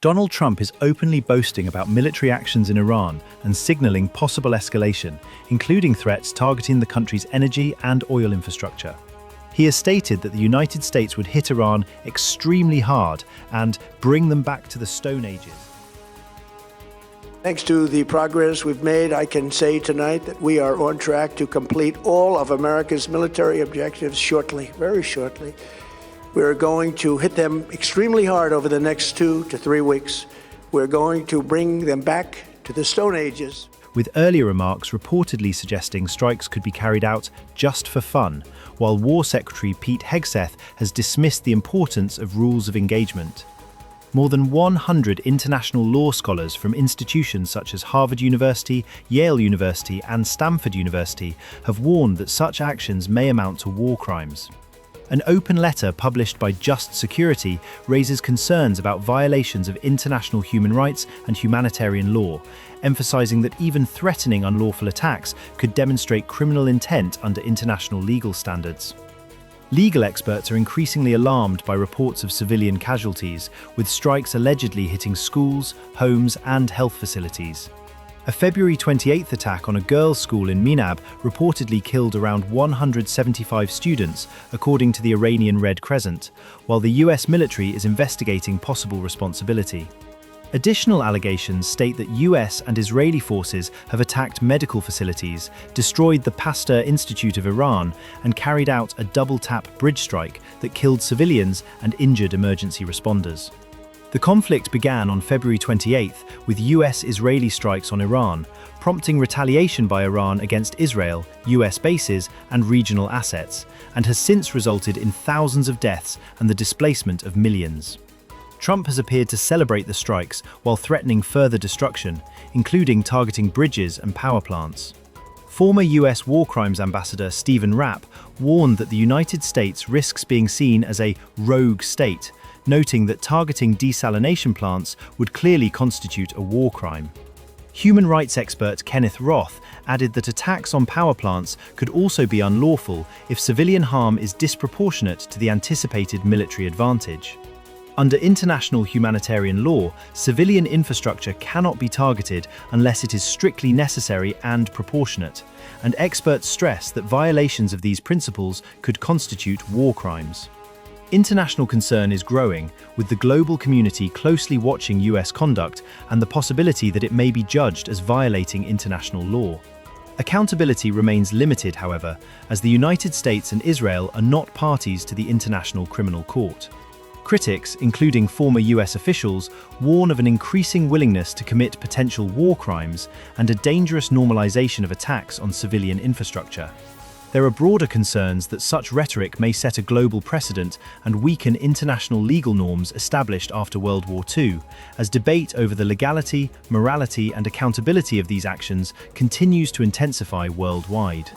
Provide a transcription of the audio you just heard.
Donald Trump is openly boasting about military actions in Iran and signaling possible escalation, including threats targeting the country's energy and oil infrastructure. He has stated that the United States would hit Iran extremely hard and bring them back to the Stone Ages. Thanks to the progress we've made, I can say tonight that we are on track to complete all of America's military objectives shortly, very shortly. We're going to hit them extremely hard over the next 2 to 3 weeks. We're going to bring them back to the Stone Ages. With earlier remarks reportedly suggesting strikes could be carried out just for fun, while War Secretary Pete Hegseth has dismissed the importance of rules of engagement. More than 100 international law scholars from institutions such as Harvard University, Yale University, and Stanford University have warned that such actions may amount to war crimes. An open letter published by Just Security raises concerns about violations of international human rights and humanitarian law, emphasizing that even threatening unlawful attacks could demonstrate criminal intent under international legal standards. Legal experts are increasingly alarmed by reports of civilian casualties, with strikes allegedly hitting schools, homes, and health facilities. A February 28th attack on a girls' school in Minab reportedly killed around 175 students, according to the Iranian Red Crescent, while the US military is investigating possible responsibility. Additional allegations state that US and Israeli forces have attacked medical facilities, destroyed the Pasteur Institute of Iran, and carried out a double-tap bridge strike that killed civilians and injured emergency responders. The conflict began on February 28th with US-Israeli strikes on Iran, prompting retaliation by Iran against Israel, US bases, and regional assets, and has since resulted in thousands of deaths and the displacement of millions. Trump has appeared to celebrate the strikes while threatening further destruction, including targeting bridges and power plants. Former US War Crimes Ambassador Stephen Rapp warned that the United States risks being seen as a rogue state, noting that targeting desalination plants would clearly constitute a war crime. Human rights expert Kenneth Roth added that attacks on power plants could also be unlawful if civilian harm is disproportionate to the anticipated military advantage. Under international humanitarian law, civilian infrastructure cannot be targeted unless it is strictly necessary and proportionate, and experts stress that violations of these principles could constitute war crimes. International concern is growing, with the global community closely watching US conduct and the possibility that it may be judged as violating international law. Accountability remains limited, however, as the United States and Israel are not parties to the International Criminal Court. Critics, including former US officials, warn of an increasing willingness to commit potential war crimes and a dangerous normalization of attacks on civilian infrastructure. There are broader concerns that such rhetoric may set a global precedent and weaken international legal norms established after World War II, as debate over the legality, morality, and accountability of these actions continues to intensify worldwide.